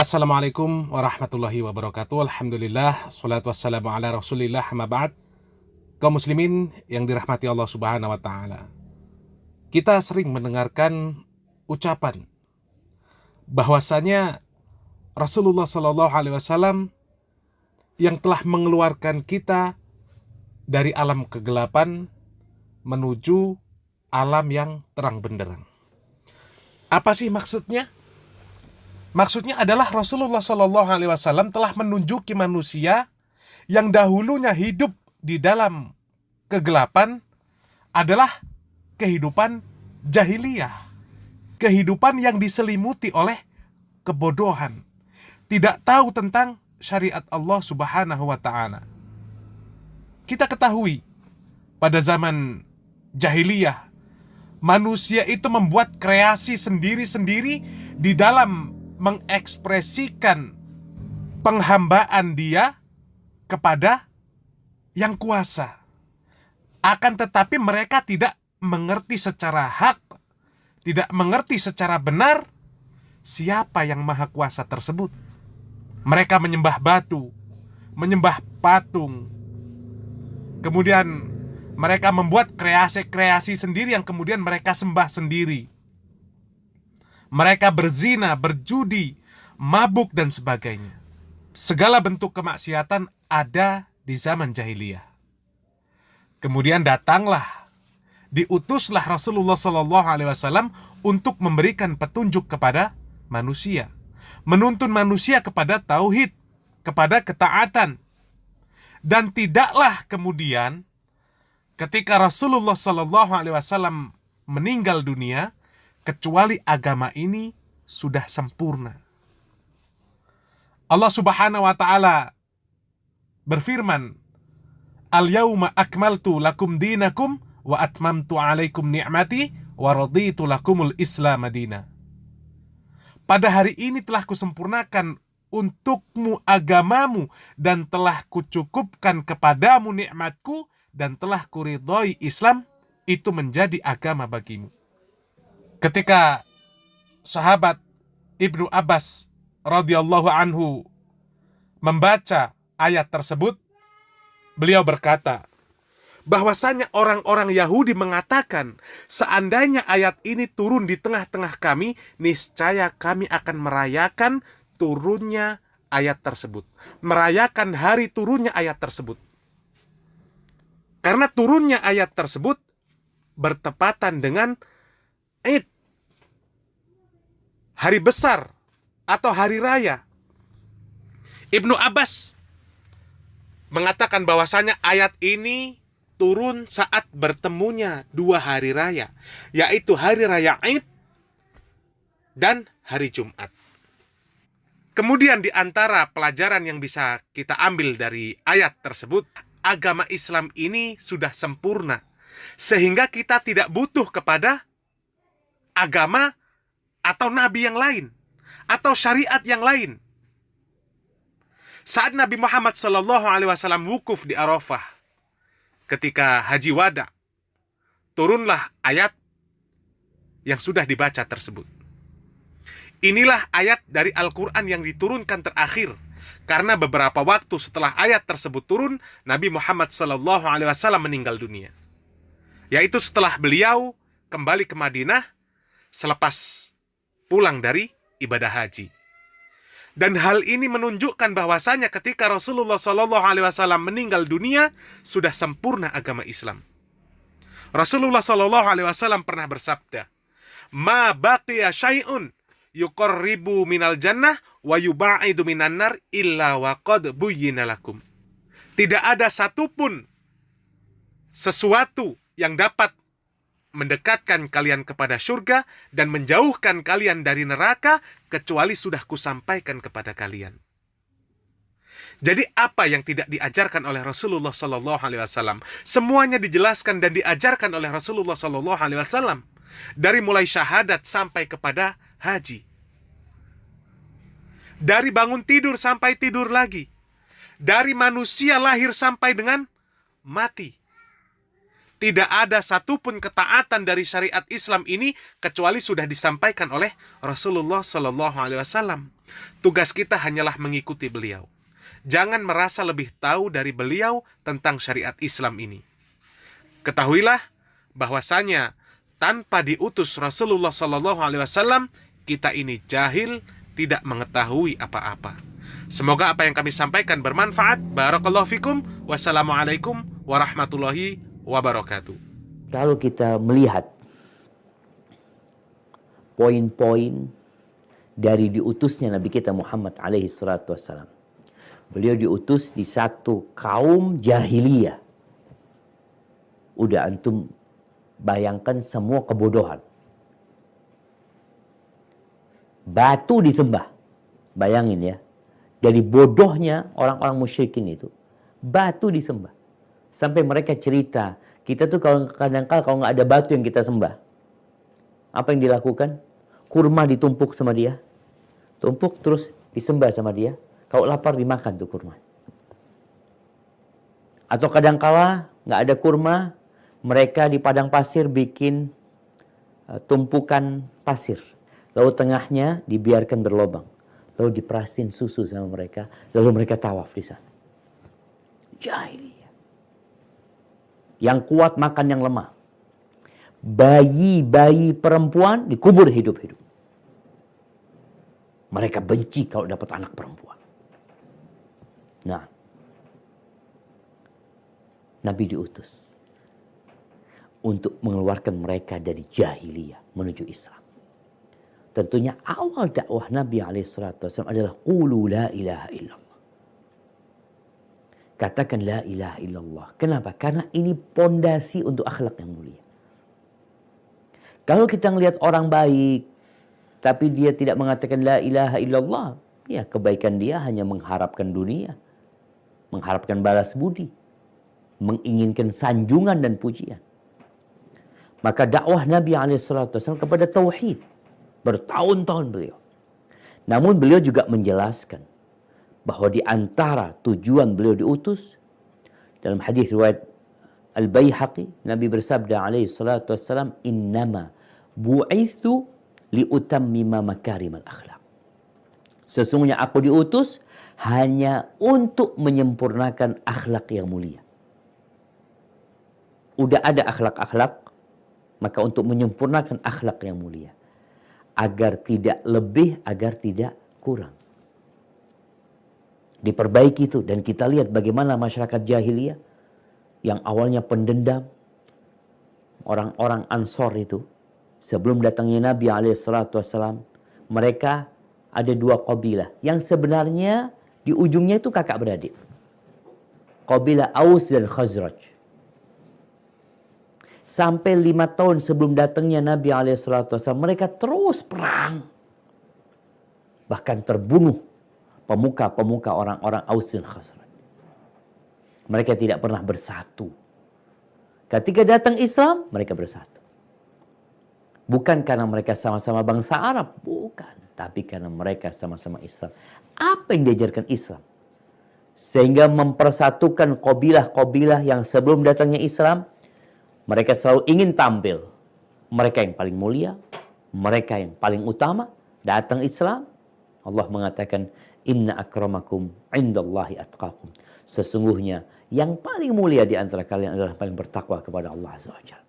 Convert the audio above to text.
Assalamualaikum warahmatullahi wabarakatuh. Alhamdulillah, salatu wassalamu ala rasulillah, amma ba'd. Kaum muslimin yang dirahmati Allah subhanahu wa ta'ala, kita sering mendengarkan ucapan bahwasanya Rasulullah sallallahu alaihi wasallam yang telah mengeluarkan kita dari alam kegelapan menuju alam yang terang benderang. Apa sih maksudnya? Maksudnya adalah Rasulullah Shallallahu Alaihi Wasallam telah menunjuki manusia yang dahulunya hidup di dalam kegelapan adalah kehidupan jahiliyah, kehidupan yang diselimuti oleh kebodohan, tidak tahu tentang syariat Allah Subhanahu Wa Taala. Kita ketahui pada zaman jahiliyah manusia itu membuat kreasi sendiri-sendiri di dalam mengekspresikan penghambaan dia kepada yang kuasa. Akan tetapi mereka tidak mengerti secara hak, tidak mengerti secara benar siapa yang maha kuasa tersebut. Mereka menyembah batu, menyembah patung. Kemudian mereka membuat kreasi-kreasi sendiri yang kemudian mereka sembah sendiri. Mereka berzina, berjudi, mabuk dan sebagainya. Segala bentuk kemaksiatan ada di zaman jahiliyah. Kemudian datanglah, diutuslah Rasulullah SAW untuk memberikan petunjuk kepada manusia, menuntun manusia kepada tauhid, kepada ketaatan. Dan tidaklah kemudian ketika Rasulullah SAW meninggal dunia, kecuali agama ini sudah sempurna. Allah Subhanahu wa Ta'ala berfirman, "Al-yauma akmaltu lakum dinakum wa atmamtu 'alaikum ni'mati wa raditu lakumul Islam madina." Pada hari ini telah kusempurnakan untukmu agamamu dan telah kucukupkan kepadamu nikmatku dan telah kuridhoi Islam itu menjadi agama bagimu. Ketika sahabat Ibnu Abbas radhiyallahu anhu membaca ayat tersebut, beliau berkata bahwasanya orang-orang Yahudi mengatakan, seandainya ayat ini turun di tengah-tengah kami, niscaya kami akan merayakan turunnya ayat tersebut, merayakan hari turunnya ayat tersebut. Karena turunnya ayat tersebut bertepatan dengan Id, hari besar atau hari raya. Ibnu Abbas mengatakan bahwasanya ayat ini turun saat bertemunya dua hari raya, yaitu hari raya Id dan hari Jumat. Kemudian di antara pelajaran yang bisa kita ambil dari ayat tersebut, agama Islam ini sudah sempurna, sehingga kita tidak butuh kepada agama atau nabi yang lain atau syariat yang lain. Saat Nabi Muhammad SAW wukuf di Arafah ketika haji wada, turunlah ayat yang sudah dibaca tersebut. Inilah ayat dari Al-Quran yang diturunkan terakhir, karena beberapa waktu setelah ayat tersebut turun, Nabi Muhammad SAW meninggal dunia, yaitu setelah beliau kembali ke Madinah selepas pulang dari ibadah haji. Dan hal ini menunjukkan bahwasanya ketika Rasulullah SAW meninggal dunia, sudah sempurna agama Islam. Rasulullah SAW pernah bersabda, "Ma baqiya syai'un yuqarribu minal jannah wa yubaidu minan nar illa wa qad buyyina lakum." Tidak ada satupun sesuatu yang dapat mendekatkan kalian kepada surga dan menjauhkan kalian dari neraka kecuali sudah kusampaikan kepada kalian. Jadi apa yang tidak diajarkan oleh Rasulullah SAW? Semuanya dijelaskan dan diajarkan oleh Rasulullah SAW, dari mulai syahadat sampai kepada haji, dari bangun tidur sampai tidur lagi, dari manusia lahir sampai dengan mati. Tidak ada satupun ketaatan dari syariat Islam ini kecuali sudah disampaikan oleh Rasulullah Shallallahu Alaihi Wasallam. Tugas kita hanyalah mengikuti beliau. Jangan merasa lebih tahu dari beliau tentang syariat Islam ini. Ketahuilah bahwasanya tanpa diutus Rasulullah Shallallahu Alaihi Wasallam, kita ini jahil, tidak mengetahui apa-apa. Semoga apa yang kami sampaikan bermanfaat. Barakallahu fikum. Wassalamualaikum warahmatullahi wabarakatuh. Kalau kita melihat poin-poin dari diutusnya Nabi kita Muhammad alaihi salatu wassalam. Beliau diutus di satu kaum jahiliyah. Udah antum bayangkan semua kebodohan. Batu disembah. Bayangin ya. Dari bodohnya orang-orang musyrikin itu, batu disembah. Sampai mereka cerita, kita tuh kadang-kadang kalau nggak ada batu yang kita sembah, apa yang dilakukan? Kurma ditumpuk sama dia. Tumpuk terus disembah sama dia. Kalau lapar dimakan tuh kurma. Atau kadang-kala nggak ada kurma, mereka di padang pasir bikin tumpukan pasir. Lalu tengahnya dibiarkan berlobang. Lalu diperasin susu sama mereka. Lalu mereka tawaf di sana. Jahiliyah. Yang kuat makan yang lemah. Bayi-bayi perempuan dikubur hidup-hidup. Mereka benci kalau dapat anak perempuan. Nah, Nabi diutus untuk mengeluarkan mereka dari jahiliyah menuju Islam. Tentunya awal dakwah Nabi SAW adalah qulu la ilaha illallah. Katakan la ilaha illallah. Kenapa? Karena ini pondasi untuk akhlak yang mulia. Kalau kita melihat orang baik, tapi dia tidak mengatakan la ilaha illallah, ya kebaikan dia hanya mengharapkan dunia, mengharapkan balas budi, menginginkan sanjungan dan pujian. Maka dakwah Nabi SAW kepada tauhid. Bertahun-tahun beliau. Namun beliau juga menjelaskan bahwa di antara tujuan beliau diutus, dalam hadis riwayat Al-Baihaqi, Nabi bersabda alaihi salatu wassalam, innama bu'ithu liutammima makarimal akhlak. Sesungguhnya aku diutus hanya untuk menyempurnakan akhlak yang mulia. Udah ada akhlak-akhlak, maka untuk menyempurnakan akhlak yang mulia. Agar tidak lebih, agar tidak kurang. Diperbaiki itu. Dan kita lihat bagaimana masyarakat jahiliyah yang awalnya pendendam. Orang-orang Ansor itu, sebelum datangnya Nabi SAW, mereka ada dua qabilah. Yang sebenarnya di ujungnya itu kakak beradik. Qabilah Aus dan Khazraj. Sampai 5 tahun sebelum datangnya Nabi SAW, mereka terus perang. Bahkan terbunuh pemuka-pemuka orang-orang Aus dan Khazraj. Mereka tidak pernah bersatu. Ketika datang Islam, mereka bersatu. Bukan karena mereka sama-sama bangsa Arab. Bukan. Tapi karena mereka sama-sama Islam. Apa yang diajarkan Islam? Sehingga mempersatukan qabilah-qabilah yang sebelum datangnya Islam, mereka selalu ingin tampil. Mereka yang paling mulia. Mereka yang paling utama. Datang Islam. Allah mengatakan, inna akramakum indallahi atqakum. Sesungguhnya yang paling mulia di antara kalian adalah paling bertakwa kepada Allah Azza wa Jalla.